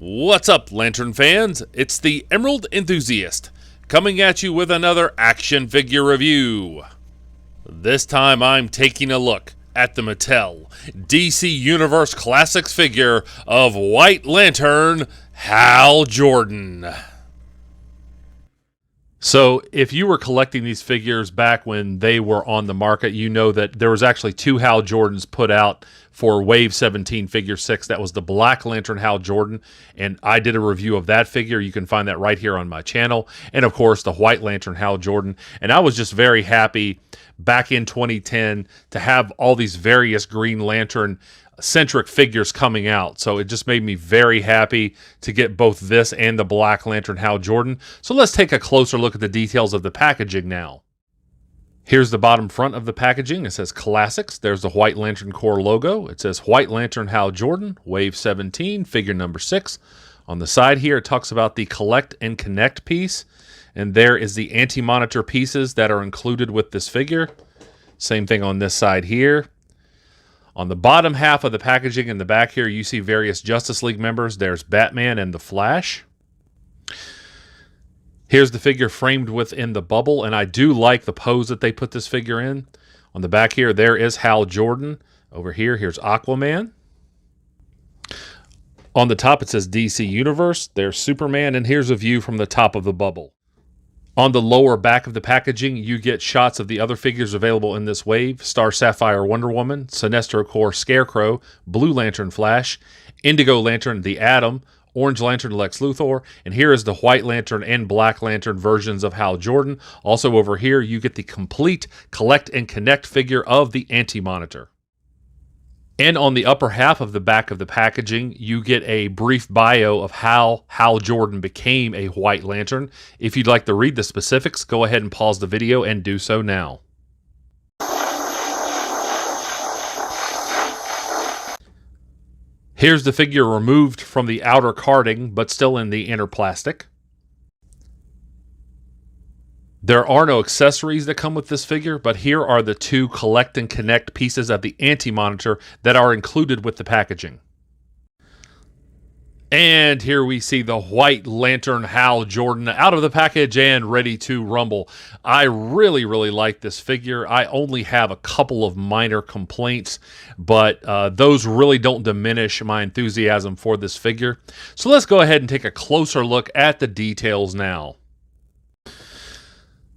What's up, Lantern fans? It's the Emerald Enthusiast, coming at you with another action figure review. This time I'm taking a look at the Mattel DC Universe Classics figure of White Lantern Hal Jordan. So if you were collecting these figures back when they were on the market, you know that there was actually two Hal Jordans put out for Wave 17 Figure 6. That was the Black Lantern Hal Jordan, and I did a review of that figure. You can find that right here on my channel. And of course, the White Lantern Hal Jordan. And I was just very happy back in 2010 to have all these various Green Lantern centric figures coming out. So it just made me very happy to get both this and the Black Lantern Hal Jordan. So let's take a closer look at the details of the packaging now. Here's the bottom front of the packaging. It says Classics. There's the White Lantern Corps logo. It says White Lantern Hal Jordan, Wave 17, figure number 6. On the side here, it talks about the Collect and Connect piece. And there is the anti-monitor pieces that are included with this figure. Same thing on this side here. On the bottom half of the packaging in the back here, you see various Justice League members. There's Batman and the Flash. Here's the figure framed within the bubble, and I do like the pose that they put this figure in. On the back here, there is Hal Jordan. Over here, here's Aquaman. On the top, it says DC Universe. There's Superman, and here's a view from the top of the bubble. On the lower back of the packaging, you get shots of the other figures available in this wave: Star Sapphire Wonder Woman, Sinestro Corps Scarecrow, Blue Lantern Flash, Indigo Lantern the Atom, Orange Lantern Lex Luthor, and here is the White Lantern and Black Lantern versions of Hal Jordan. Also over here, you get the complete Collect and Connect figure of the Anti-Monitor. And on the upper half of the back of the packaging, you get a brief bio of how Hal Jordan became a White Lantern. If you'd like to read the specifics, go ahead and pause the video and do so now. Here's the figure removed from the outer carding, but still in the inner plastic. There are no accessories that come with this figure, but here are the two Collect and Connect pieces of the Anti-Monitor that are included with the packaging. And here we see the White Lantern Hal Jordan out of the package and ready to rumble. I really like this figure. I only have a couple of minor complaints, but those really don't diminish my enthusiasm for this figure. So let's go ahead and take a closer look at the details now.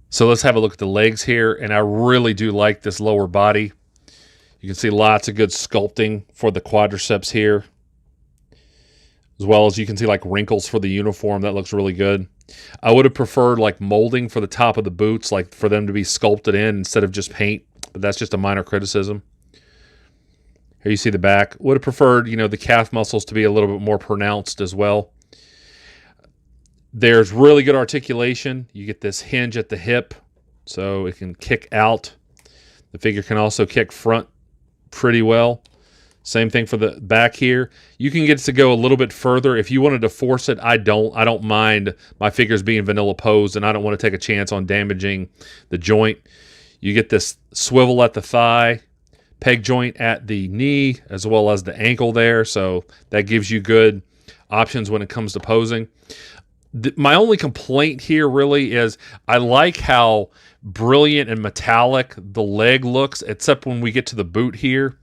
So let's have a look at the legs here, and I really do like this lower body. You can see lots of good sculpting for the quadriceps here, as well as you can see like wrinkles for the uniform. That looks really good. I would have preferred like molding for the top of the boots, like for them to be sculpted in instead of just paint, but that's just a minor criticism. Here you see the back. Would have preferred, you know, the calf muscles to be a little bit more pronounced as well. There's really good articulation. You get this hinge at the hip, so it can kick out. The figure can also kick front pretty well. Same thing for the back here. You can get it to go a little bit further. If you wanted to force it, I don't mind my figures being vanilla posed, and I don't want to take a chance on damaging the joint. You get this swivel at the thigh, peg joint at the knee, as well as the ankle there, so that gives you good options when it comes to posing. My only complaint here really is I like how brilliant and metallic the leg looks, except when we get to the boot here.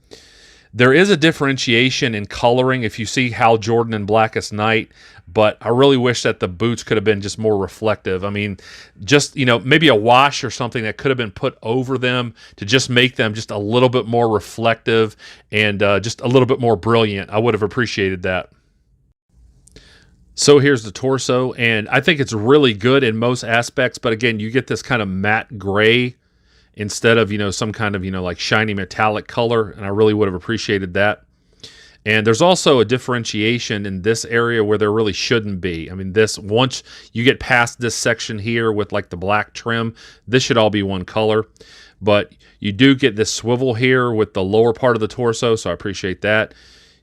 There is a differentiation in coloring if you see Hal Jordan in Blackest Night, but I really wish that the boots could have been just more reflective. I mean, just, you know, maybe a wash or something that could have been put over them to just make them just a little bit more reflective and just a little bit more brilliant. I would have appreciated that. So here's the torso, and I think it's really good in most aspects, but again, you get this kind of matte gray instead of, you know, some kind of, you know, like shiny metallic color, and I really would have appreciated that. And there's also a differentiation in this area where there really shouldn't be. I mean, this, once you get past this section here with like the black trim, this should all be one color. But you do get this swivel here with the lower part of the torso, so I appreciate that.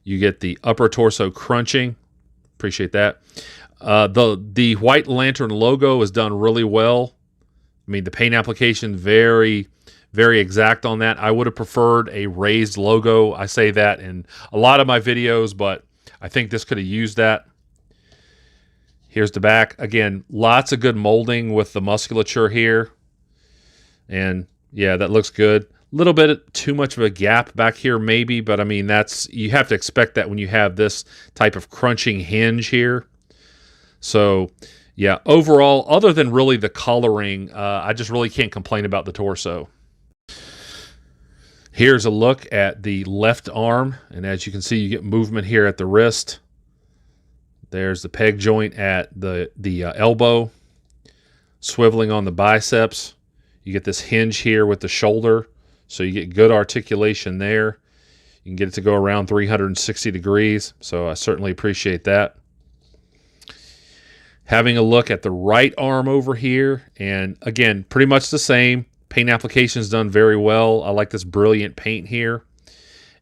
You get the upper torso crunching. Appreciate that. The White Lantern logo is done really well. I mean, the paint application, very exact on that. I would have preferred a raised logo. I say that in a lot of my videos, but I think this could have used that. Here's the back. Again, lots of good molding with the musculature here. And yeah, that looks good. A little bit too much of a gap back here maybe, but I mean, you have to expect that when you have this type of crunching hinge here. So yeah, overall, other than really the coloring, I just really can't complain about the torso. Here's a look at the left arm, and as you can see, you get movement here at the wrist. There's the peg joint at the elbow, swiveling on the biceps. You get this hinge here with the shoulder, so you get good articulation there. You can get it to go around 360 degrees, so I certainly appreciate that. Having a look at the right arm over here, and again, pretty much the same. Paint application is done very well. I like this brilliant paint here.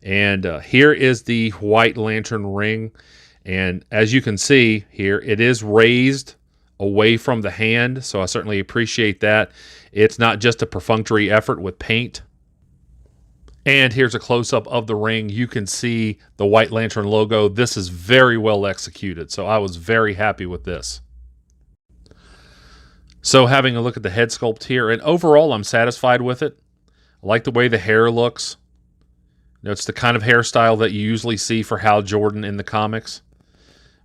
And here is the White Lantern ring. And as you can see here, it is raised away from the hand, so I certainly appreciate that. It's not just a perfunctory effort with paint. And here's a close-up of the ring. You can see the White Lantern logo. This is very well executed, so I was very happy with this. So having a look at the head sculpt here, and overall I'm satisfied with it. I like the way the hair looks. You know, it's the kind of hairstyle that you usually see for Hal Jordan in the comics.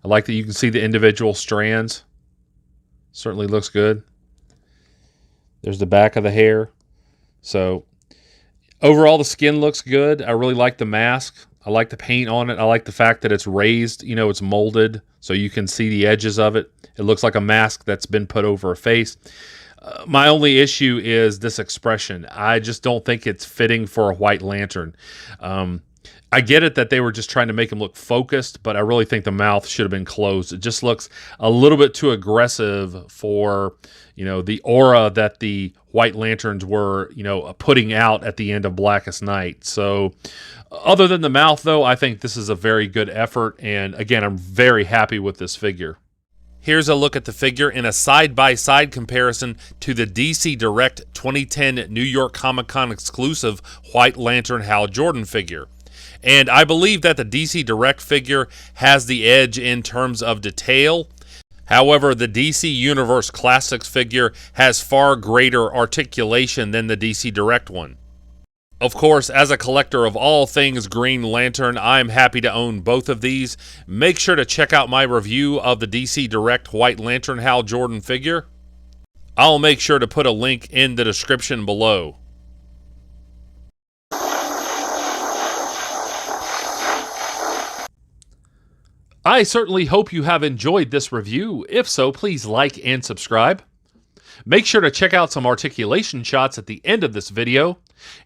I like that you can see the individual strands. Certainly looks good. There's the back of the hair. So overall the skin looks good. I really like the mask. I like the paint on it. I like the fact that it's raised, you know, it's molded so you can see the edges of it. It looks like a mask that's been put over a face. My only issue is this expression. I just don't think it's fitting for a White Lantern. I get it that they were just trying to make him look focused, but I really think the mouth should have been closed. It just looks a little bit too aggressive for, you know, the aura that the White Lanterns were, you know, putting out at the end of Blackest Night. So other than the mouth, though, I think this is a very good effort. And again, I'm very happy with this figure. Here's a look at the figure in a side-by-side comparison to the DC Direct 2010 New York Comic Con exclusive White Lantern Hal Jordan figure. And I believe that the DC Direct figure has the edge in terms of detail. However, the DC Universe Classics figure has far greater articulation than the DC Direct one. Of course, as a collector of all things Green Lantern, I'm happy to own both of these. Make sure to check out my review of the DC Direct White Lantern Hal Jordan figure. I'll make sure to put a link in the description below. I certainly hope you have enjoyed this review. If so, please like and subscribe. Make sure to check out some articulation shots at the end of this video.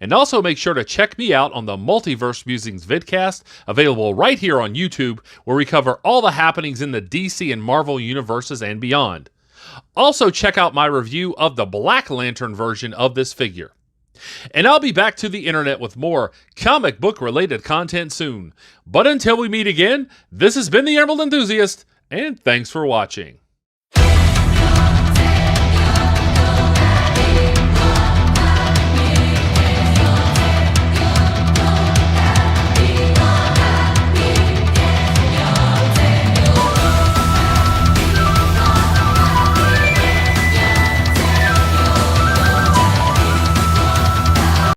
And also make sure to check me out on the Multiverse Musings vidcast, available right here on YouTube, where we cover all the happenings in the DC and Marvel universes and beyond. Also check out my review of the Black Lantern version of this figure. And I'll be back to the internet with more comic book related content soon. But until we meet again, this has been the Emerald Enthusiast, and thanks for watching.